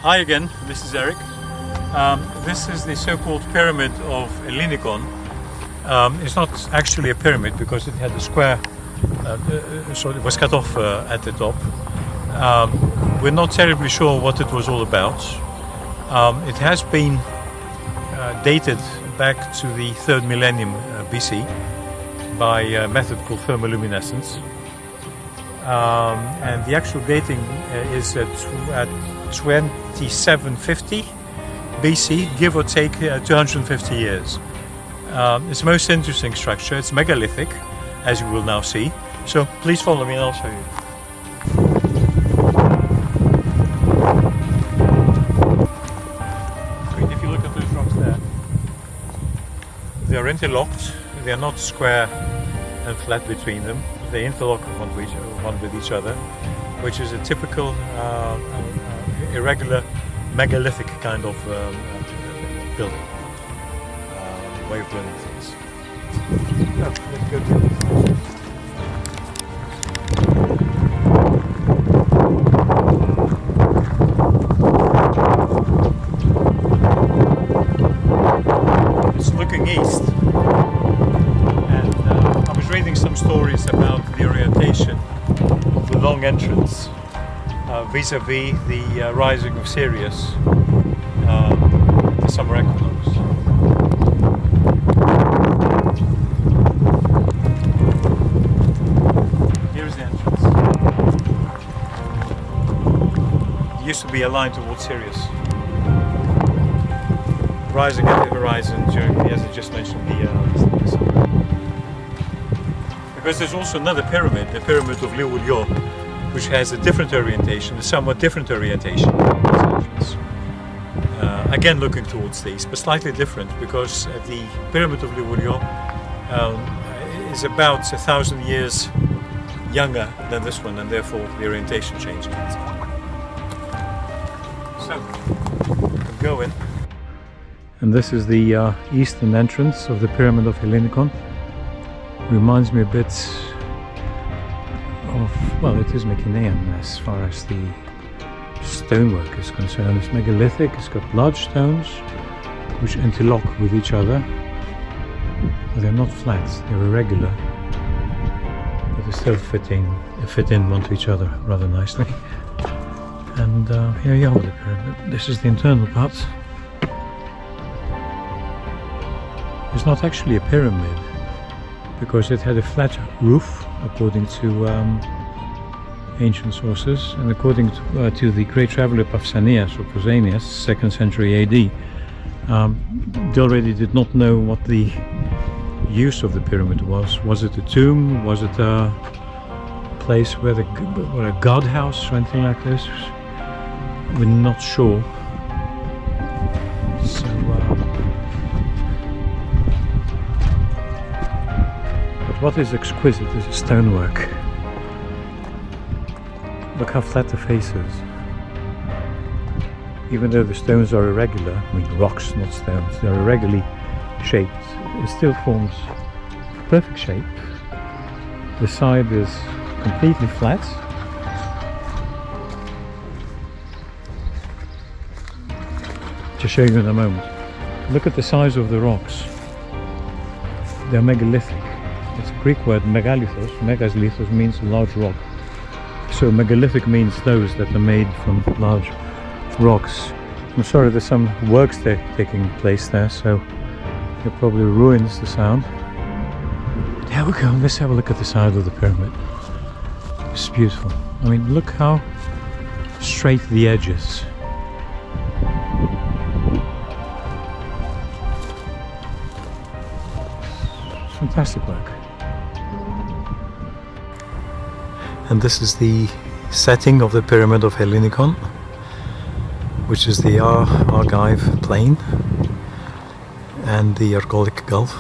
Hi again, this is Eric. This is the so-called Pyramid of Hellinikon. It's not actually a pyramid because it had a square, so it was cut off at the top. We're not terribly sure what it was all about. It has been dated back to the 3rd millennium BC by a method called thermoluminescence. And the actual dating is at 2750 BC, give or take 250 years. It's the most interesting structure. It's megalithic, as you will now see. So please follow me and I'll show you. If you look at those rocks there, they are interlocked. They are not square and flat between them. They interlock one with each other, which is a typical irregular megalithic kind of building, way of building things. Let's go to it. It's looking east, and I was reading some stories about the orientation of the long entrance vis-a-vis the rising of Sirius, the summer equinox. Here is the entrance. It used to be aligned towards Sirius, rising at the horizon during, as I just mentioned, the summer. Because there's also another pyramid, the Pyramid of Hellinikon, which has a different orientation, a somewhat different orientation. Again looking towards the east, but slightly different, because the Pyramid of Hellinikon is about 1,000 years younger than this one, and therefore the orientation changed. So, go in. And this is the eastern entrance of the Pyramid of Hellinikon. Reminds me a bit of, well, it is Mycenaean as far as the stonework is concerned. It's megalithic, it's got large stones which interlock with each other. But they're not flat, they're irregular, but they still fit in one to each other rather nicely. And here you are with the pyramid. This is the internal part. It's not actually a pyramid because it had a flat roof, according to ancient sources, and according to the great traveler Pausanias or Pausanias, 2nd century AD, they already did not know what the use of the pyramid was. Was it a tomb? Was it a place where a god house or anything like this? We're not sure. So, but what is exquisite is the stonework. Look how flat the face is. Even though the stones are irregular, I mean rocks, not stones, they're irregularly shaped, it still forms perfect shape. The side is completely flat. To show you in a moment. Look at the size of the rocks. They're megalithic. It's a Greek word, megalithos. Megalithos means large rock. So megalithic means those that are made from large rocks. I'm sorry, there's some works taking place there, so it probably ruins the sound. There we go, let's have a look at the side of the pyramid. It's beautiful. I mean, look how straight the edge is. It's fantastic work. And this is the setting of the Pyramid of Hellinikon, which is the Argive plain and the Argolic Gulf.